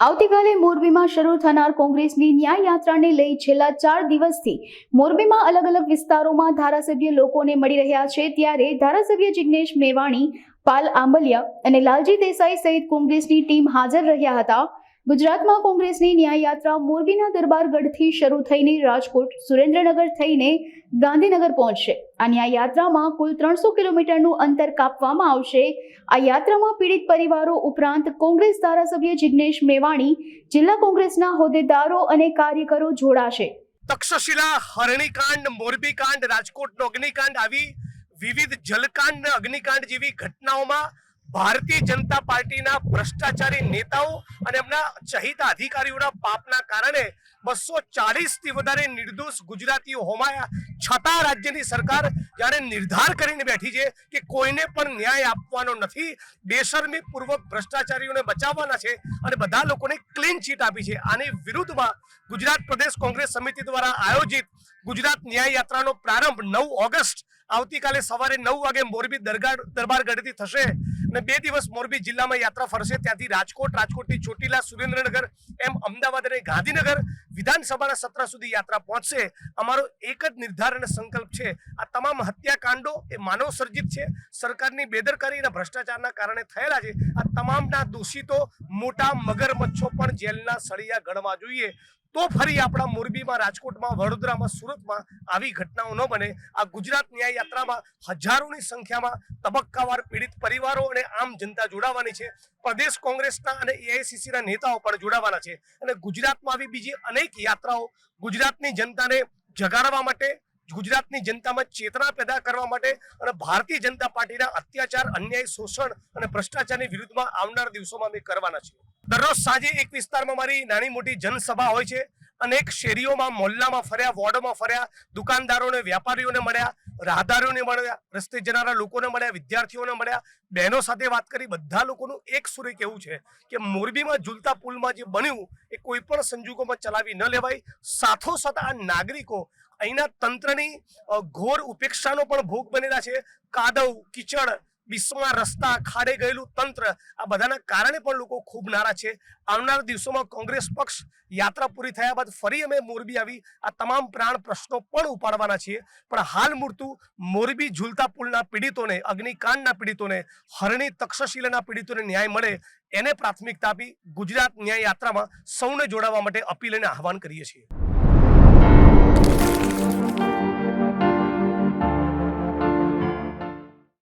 આવતીકાલે મોરબીમાં શરૂ થનાર કોંગ્રેસની ન્યાય યાત્રાને લઈ છેલ્લા 4 દિવસથી મોરબીમાં અલગ અલગ વિસ્તારોમાં ધારાસભ્ય લોકોને મળી રહ્યા છે। ત્યારે ધારાસભ્ય જિગ્નેશ મેવાણી, પાલ આંબલિયા અને લાલજી દેસાઈ સહિત કોંગ્રેસની ટીમ હાજર રહ્યા હતા। ગુજરાતમાં કોંગ્રેસની ન્યાય યાત્રા મોરબીના દરબારગઢથી શરૂ થઈને રાજકોટ, સુરેન્દ્રનગર થઈને ગાંધીનગર પહોંચશે। આ ન્યાય યાત્રામાં કુલ 300 કિલોમીટરનું અંતર કાપવામાં આવશે। આ યાત્રામાં પીડિત પરિવારો ઉપરાંત કોંગ્રેસ ધારાસભ્ય જિગ્નેશ મેવાણી, જિલ્લા કોંગ્રેસના હોદ્દેદારો અને કાર્યકરો જોડાશે। તક્ષશિલા, હરણીકાંડ, મોરબીકાંડ, રાજકોટનો અગ્નિકાંડ આવી વિવિધ જલકાંડ, અગ્નિકાંડ જેવી ઘટનાઓમાં ભારતીય જનતા પાર્ટીના ભ્રષ્ટાચારી નેતાઓ અને એમના ચહિતા અધિકારીઓના પાપના કારણે 240થી વધારે નિર્દોષ ગુજરાતીઓ હોમાયા। છતાં રાજ્યની સરકાર જાણે નિર્ધાર કરીને બેઠી છે કે કોઈને પણ ન્યાય આપવાનો નથી, બેશરમીપૂર્વક ભ્રષ્ટાચારીઓને બચાવવાના છે અને બધા લોકોને ક્લીન ચીટ આપી છે। આની વિરુદ્ધમાં ગુજરાત પ્રદેશ કોંગ્રેસ સમિતિ દ્વારા આયોજિત ગુજરાત ન્યાય યાત્રાનો પ્રારંભ 9 ઓગસ્ટ આવતીકાલે સવારે 9 વાગે મોરબી દરબારગઢથી થશે અને 2 દિવસ મોરબી જિલ્લામાં યાત્રા ફરશે। ત્યાંથી રાજકોટ, રાજકોટથી ચોટીલા, સુરેન્દ્રનગર એમ અમદાવાદ અને ગાંધીનગર વિધાનસભાના સત્ર સુધી યાત્રા પહોંચશે। અમારો એક જ નિર્ધાર અને સંકલ્પ છે, આ તમામ હત્યાકાંડો એ માનવ સર્જિત છે, સરકારની બેદરકારી અને ભ્રષ્ટાચારના કારણે થયેલા છે। આ તમામના દોષિતો મોટા મગરમચ્છો પણ જેલના સળિયા ગણવા જોઈએ, તો ફરી આપણા મોરબીમાં, રાજકોટમાં, વડોદરામાં, સુરતમાં આવી ઘટનાઓ ન બને। આ ગુજરાત ન્યાય યાત્રામાં હજારોની સંખ્યામાં તબક્કાવાર પીડિત પરિવારો અને આમ જનતા જોડાવાની છે। પ્રદેશ કોંગ્રેસના અને એઆઈસીસીના નેતાઓ પણ જોડાવાના છે અને ગુજરાતમાં આવી બીજી અનેક યાત્રાઓ ગુજરાતની જનતાને જગાડવા માટે, ગુજરાતની જનતામાં ચેતના પેદા કરવા માટે અને ભારતીય જનતા પાર્ટીના અત્યાચાર, અન્યાય, શોષણ અને ભ્રષ્ટાચારની વિરુદ્ધમાં આવનાર દિવસોમાં અમે કરવાના છીએ। દરરોજ સાંજે એક વિસ્તારમાં મારી નાની મોટી જનસભા હોય છે, અનેક શેરીઓમાં, મોહલ્લામાં ફર્યા, વોર્ડમાં ફર્યા, દુકાનદારોને, વેપારીઓને મળ્યા, રાહદારીઓને મળ્યા, રસ્તે જનારા લોકોને મળ્યા, વિદ્યાર્થીઓને મળ્યા, બહેનો સાથે વાત કરી। બધા લોકોનું એક સુરે કહેવું છે કે મોરબીમાં ઝૂલતા પુલમાં જે બન્યું એ કોઈ પણ સંજોગોમાં ચલાવી ન લેવાય। સાથોસાથ આ નાગરિકો અહીંના તંત્રની ઘોર ઉપેક્ષાનો પણ ભોગ બનેલા છે। કાદવ, કીચડ, બિસ્મા રસ્તા, ખાડે ગયેલું તંત્ર, આ બધાના કારણે પણ લોકો ખૂબ નારાજ છે। આવનાર દિવસોમાં કોંગ્રેસ પક્ષ યાત્રા પૂરી થયા બાદ ફરી અમે મોરબી આવી આ તમામ પ્રાણ પ્રશ્નો પણ ઉપાડવાના છીએ। પણ હાલ મૂળતું મોરબી ઝૂલતા પુલના પીડિતોને, અગ્નિકાંડના પીડિતોને, હરણી તક્ષશિલાના પીડિતોને ન્યાય મળે એને પ્રાથમિકતા આપી ગુજરાત ન્યાય યાત્રામાં સૌને જોડાવા માટે અપીલ અને આહવાન કરીએ છીએ।